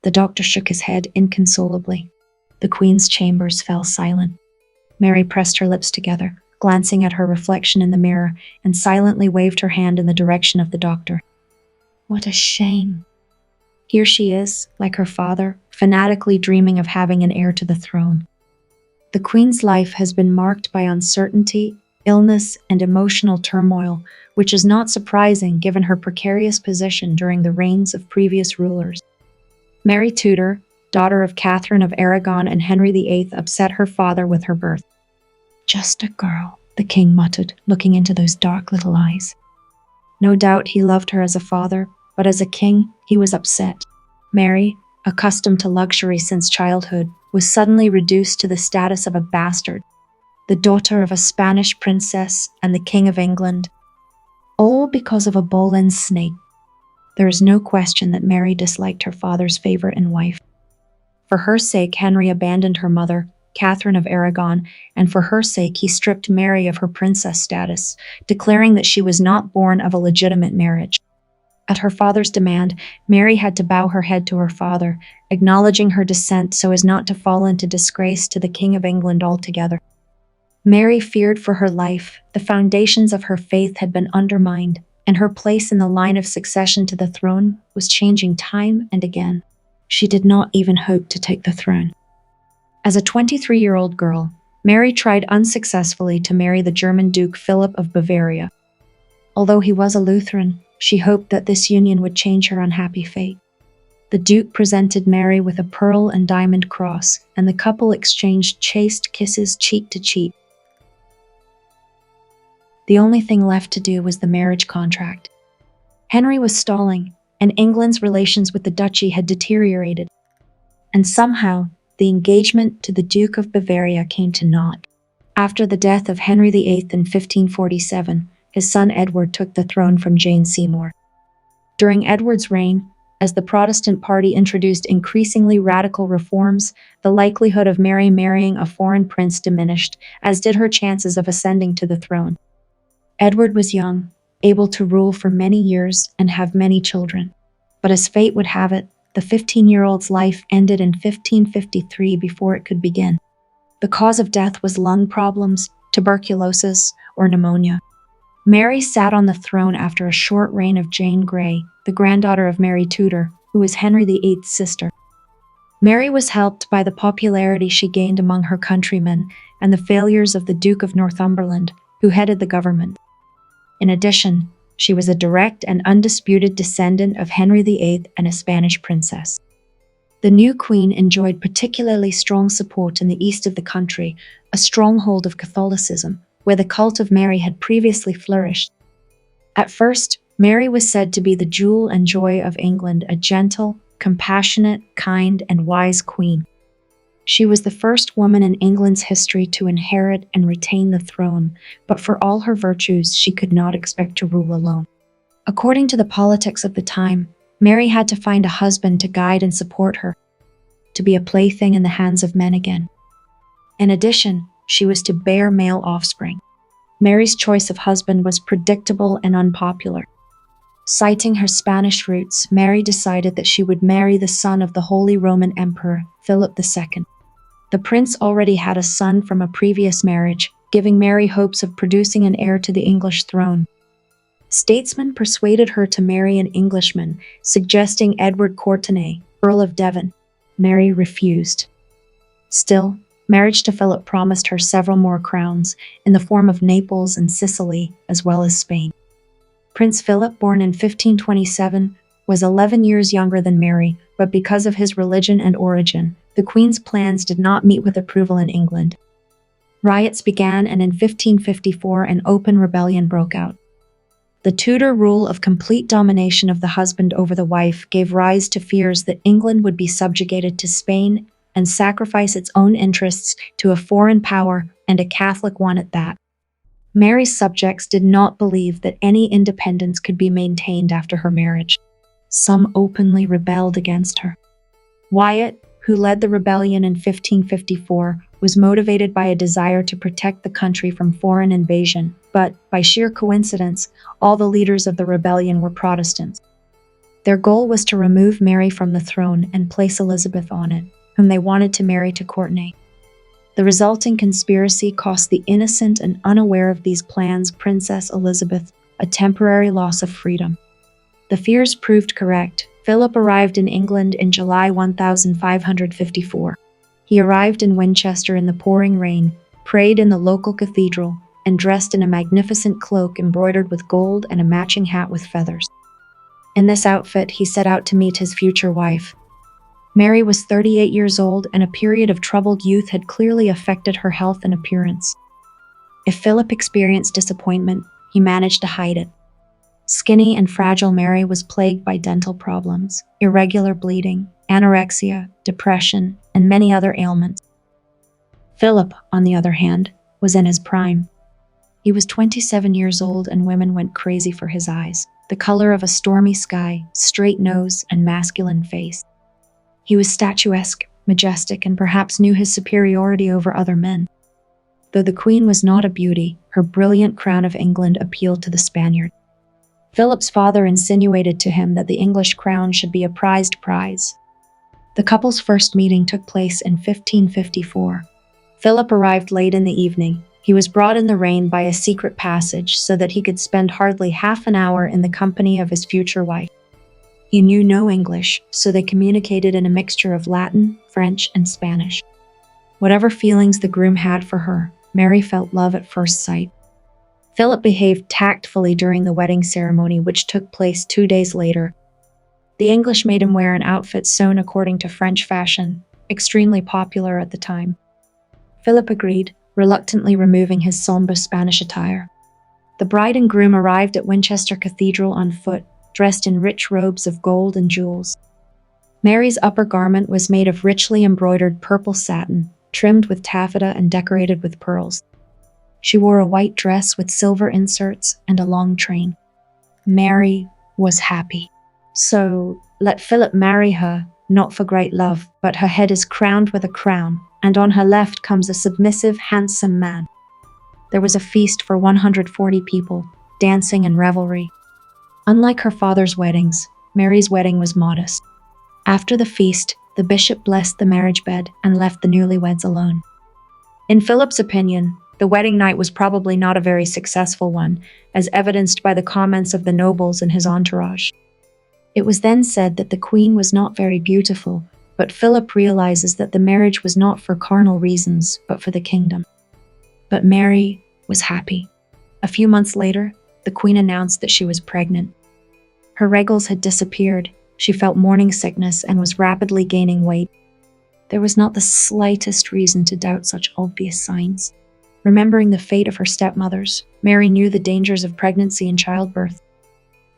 The doctor shook his head inconsolably. The Queen's chambers fell silent. Mary pressed her lips together, glancing at her reflection in the mirror, and silently waved her hand in the direction of the doctor. What a shame. Here she is, like her father, fanatically dreaming of having an heir to the throne. The Queen's life has been marked by uncertainty, illness, and emotional turmoil, which is not surprising given her precarious position during the reigns of previous rulers. Mary Tudor, daughter of Catherine of Aragon and Henry VIII, upset her father with her birth. Just a girl, the king muttered, looking into those dark little eyes. No doubt he loved her as a father, but as a king, he was upset. Mary, accustomed to luxury since childhood, was suddenly reduced to the status of a bastard, the daughter of a Spanish princess and the King of England, all because of a Boleyn snake. There is no question that Mary disliked her father's favorite and wife. For her sake, Henry abandoned her mother, Catherine of Aragon, and for her sake he stripped Mary of her princess status, declaring that she was not born of a legitimate marriage. At her father's demand, Mary had to bow her head to her father, acknowledging her descent so as not to fall into disgrace to the King of England altogether. Mary feared for her life. The foundations of her faith had been undermined, and her place in the line of succession to the throne was changing time and again. She did not even hope to take the throne. As a 23-year-old girl, Mary tried unsuccessfully to marry the German Duke Philip of Bavaria. Although he was a Lutheran, she hoped that this union would change her unhappy fate. The Duke presented Mary with a pearl and diamond cross, and the couple exchanged chaste kisses cheek to cheek. The only thing left to do was the marriage contract. Henry was stalling, and England's relations with the duchy had deteriorated. And somehow, the engagement to the Duke of Bavaria came to naught. After the death of Henry VIII in 1547, his son Edward took the throne from Jane Seymour. During Edward's reign, as the Protestant party introduced increasingly radical reforms, the likelihood of Mary marrying a foreign prince diminished, as did her chances of ascending to the throne. Edward was young, able to rule for many years and have many children. But as fate would have it, the 15-year-old's life ended in 1553 before it could begin. The cause of death was lung problems, tuberculosis, or pneumonia. Mary sat on the throne after a short reign of Jane Grey, the granddaughter of Mary Tudor, who was Henry VIII's sister. Mary was helped by the popularity she gained among her countrymen and the failures of the Duke of Northumberland, who headed the government. In addition, she was a direct and undisputed descendant of Henry VIII and a Spanish princess. The new queen enjoyed particularly strong support in the east of the country, a stronghold of Catholicism, where the cult of Mary had previously flourished. At first, Mary was said to be the jewel and joy of England, a gentle, compassionate, kind, and wise queen. She was the first woman in England's history to inherit and retain the throne, but for all her virtues, she could not expect to rule alone. According to the politics of the time, Mary had to find a husband to guide and support her, to be a plaything in the hands of men again. In addition, she was to bear male offspring. Mary's choice of husband was predictable and unpopular. Citing her Spanish roots, Mary decided that she would marry the son of the Holy Roman Emperor, Philip II. The prince already had a son from a previous marriage, giving Mary hopes of producing an heir to the English throne. Statesmen persuaded her to marry an Englishman, suggesting Edward Courtenay, Earl of Devon. Mary refused. Still, marriage to Philip promised her several more crowns, in the form of Naples and Sicily, as well as Spain. Prince Philip, born in 1527, was 11 years younger than Mary, but because of his religion and origin, the Queen's plans did not meet with approval in England. Riots began, and in 1554 an open rebellion broke out. The Tudor rule of complete domination of the husband over the wife gave rise to fears that England would be subjugated to Spain and sacrifice its own interests to a foreign power, and a Catholic one at that. Mary's subjects did not believe that any independence could be maintained after her marriage. Some openly rebelled against her. Wyatt, who led the rebellion in 1554, was motivated by a desire to protect the country from foreign invasion, but, by sheer coincidence, all the leaders of the rebellion were Protestants. Their goal was to remove Mary from the throne and place Elizabeth on it, whom they wanted to marry to Courtenay. The resulting conspiracy cost the innocent and unaware of these plans Princess Elizabeth a temporary loss of freedom. The fears proved correct. Philip arrived in England in July 1554. He arrived in Winchester in the pouring rain, prayed in the local cathedral, and dressed in a magnificent cloak embroidered with gold and a matching hat with feathers. In this outfit, he set out to meet his future wife. Mary was 38 years old, and a period of troubled youth had clearly affected her health and appearance. If Philip experienced disappointment, he managed to hide it. Skinny and fragile Mary was plagued by dental problems, irregular bleeding, anorexia, depression, and many other ailments. Philip, on the other hand, was in his prime. He was 27 years old, and women went crazy for his eyes, the color of a stormy sky, straight nose, and masculine face. He was statuesque, majestic, and perhaps knew his superiority over other men. Though the Queen was not a beauty, her brilliant crown of England appealed to the Spaniard. Philip's father insinuated to him that the English crown should be a prized prize. The couple's first meeting took place in 1554. Philip arrived late in the evening. He was brought in the rain by a secret passage so that he could spend hardly half an hour in the company of his future wife. He knew no English, so they communicated in a mixture of Latin, French, and Spanish. Whatever feelings the groom had for her, Mary felt love at first sight. Philip behaved tactfully during the wedding ceremony, which took place 2 days later. The English made him wear an outfit sewn according to French fashion, extremely popular at the time. Philip agreed, reluctantly removing his sombre Spanish attire. The bride and groom arrived at Winchester Cathedral on foot, dressed in rich robes of gold and jewels. Mary's upper garment was made of richly embroidered purple satin, trimmed with taffeta and decorated with pearls. She wore a white dress with silver inserts and a long train. Mary was happy. So, let Philip marry her, not for great love, but her head is crowned with a crown, and on her left comes a submissive, handsome man. There was a feast for 140 people, dancing and revelry. Unlike her father's weddings, Mary's wedding was modest. After the feast, the bishop blessed the marriage bed and left the newlyweds alone. In Philip's opinion, the wedding night was probably not a very successful one, as evidenced by the comments of the nobles and his entourage. It was then said that the Queen was not very beautiful, but Philip realizes that the marriage was not for carnal reasons, but for the kingdom. But Mary was happy. A few months later, the Queen announced that she was pregnant. Her regals had disappeared. She felt morning sickness and was rapidly gaining weight. There was not the slightest reason to doubt such obvious signs. Remembering the fate of her stepmothers, Mary knew the dangers of pregnancy and childbirth.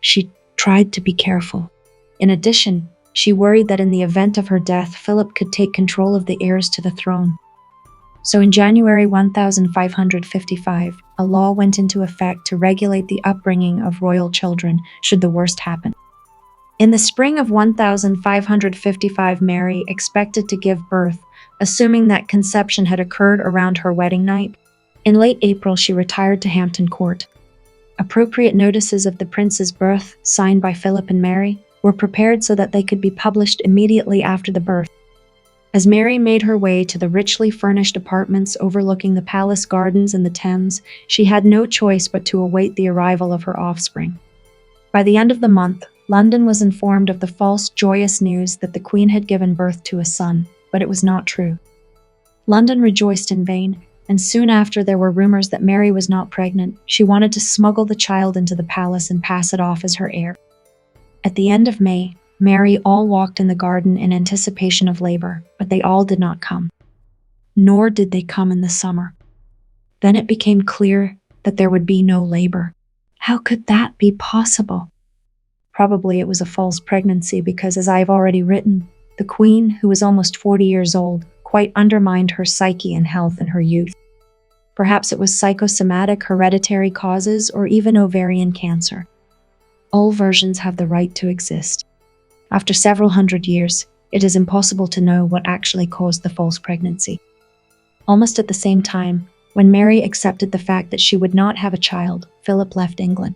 She tried to be careful. In addition, she worried that in the event of her death, Philip could take control of the heirs to the throne. So in January 1555, a law went into effect to regulate the upbringing of royal children should the worst happen. In the spring of 1555, Mary expected to give birth, assuming that conception had occurred around her wedding night. In late April, she retired to Hampton Court. Appropriate notices of the prince's birth, signed by Philip and Mary, were prepared so that they could be published immediately after the birth. As Mary made her way to the richly furnished apartments overlooking the palace gardens and the Thames, she had no choice but to await the arrival of her offspring. By the end of the month, London was informed of the false, joyous news that the Queen had given birth to a son, but it was not true. London rejoiced in vain, and soon after there were rumors that Mary was not pregnant. She wanted to smuggle the child into the palace and pass it off as her heir. At the end of May, Mary all walked in the garden in anticipation of labor, but they all did not come. Nor did they come in the summer. Then it became clear that there would be no labor. How could that be possible? Probably it was a false pregnancy because, as I have already written, the Queen, who was almost 40 years old, quite undermined her psyche and health in her youth. Perhaps it was psychosomatic, hereditary causes, or even ovarian cancer. All versions have the right to exist. After several hundred years, it is impossible to know what actually caused the false pregnancy. Almost at the same time, when Mary accepted the fact that she would not have a child, Philip left England.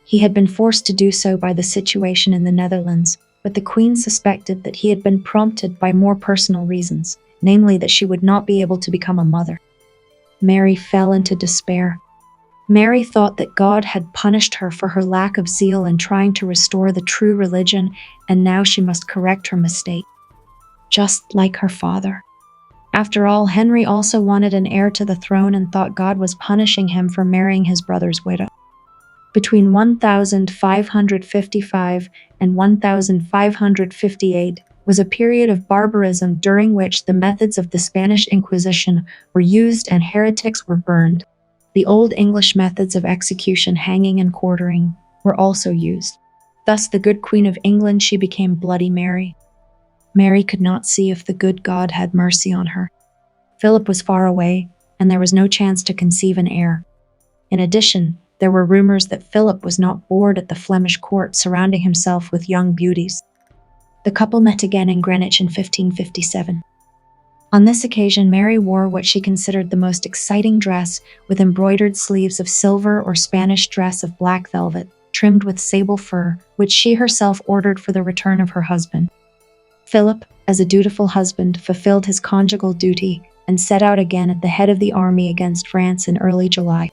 He had been forced to do so by the situation in the Netherlands, but the Queen suspected that he had been prompted by more personal reasons, namely that she would not be able to become a mother. Mary fell into despair. Mary thought that God had punished her for her lack of zeal in trying to restore the true religion, and now she must correct her mistake. Just like her father. After all, Henry also wanted an heir to the throne and thought God was punishing him for marrying his brother's widow. Between 1555 and 1558 was a period of barbarism during which the methods of the Spanish Inquisition were used and heretics were burned. The Old English methods of execution, hanging and quartering, were also used. Thus, the good Queen of England, she became Bloody Mary. Mary could not see if the good God had mercy on her. Philip was far away, and there was no chance to conceive an heir. In addition, there were rumors that Philip was not bored at the Flemish court, surrounding himself with young beauties. The couple met again in Greenwich in 1557. On this occasion, Mary wore what she considered the most exciting dress, with embroidered sleeves of silver, or Spanish dress of black velvet, trimmed with sable fur, which she herself ordered for the return of her husband. Philip, as a dutiful husband, fulfilled his conjugal duty and set out again at the head of the army against France in early July.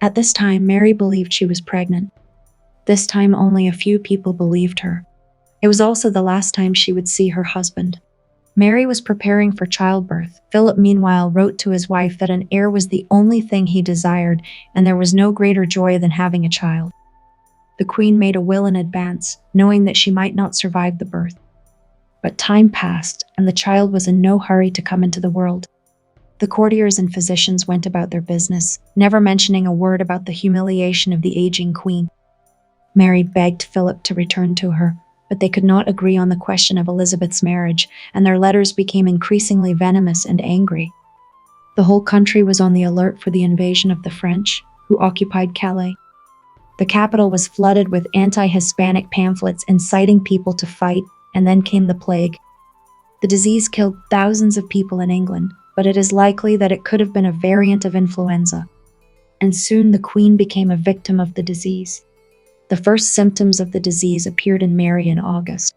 At this time, Mary believed she was pregnant. This time, only a few people believed her. It was also the last time she would see her husband. Mary was preparing for childbirth. Philip, meanwhile, wrote to his wife that an heir was the only thing he desired, and there was no greater joy than having a child. The Queen made a will in advance, knowing that she might not survive the birth. But time passed, and the child was in no hurry to come into the world. The courtiers and physicians went about their business, never mentioning a word about the humiliation of the aging Queen. Mary begged Philip to return to her, but they could not agree on the question of Elizabeth's marriage, and their letters became increasingly venomous and angry. The whole country was on the alert for the invasion of the French, who occupied Calais. The capital was flooded with anti-Hispanic pamphlets inciting people to fight, and then came the plague. The disease killed thousands of people in England, but it is likely that it could have been a variant of influenza. And soon the Queen became a victim of the disease. The first symptoms of the disease appeared in Mary in August.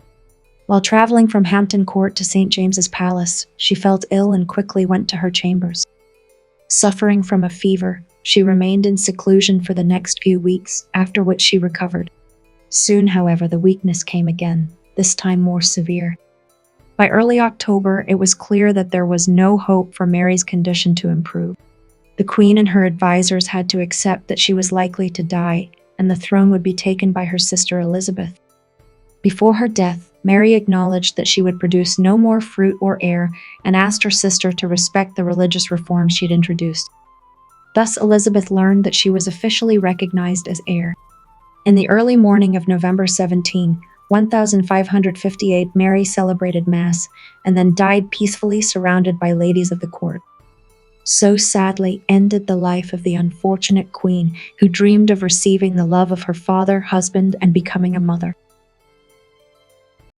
While traveling from Hampton Court to St. James's Palace, she felt ill and quickly went to her chambers. Suffering from a fever, she remained in seclusion for the next few weeks, after which she recovered. Soon, however, the weakness came again, this time more severe. By early October, it was clear that there was no hope for Mary's condition to improve. The Queen and her advisors had to accept that she was likely to die, and the throne would be taken by her sister Elizabeth. Before her death, Mary acknowledged that she would produce no more fruit or heir, and asked her sister to respect the religious reforms she had introduced. Thus, Elizabeth learned that she was officially recognized as heir. In the early morning of November 17, 1558, Mary celebrated Mass, and then died peacefully surrounded by ladies of the court. So sadly ended the life of the unfortunate Queen, who dreamed of receiving the love of her father, husband, and becoming a mother.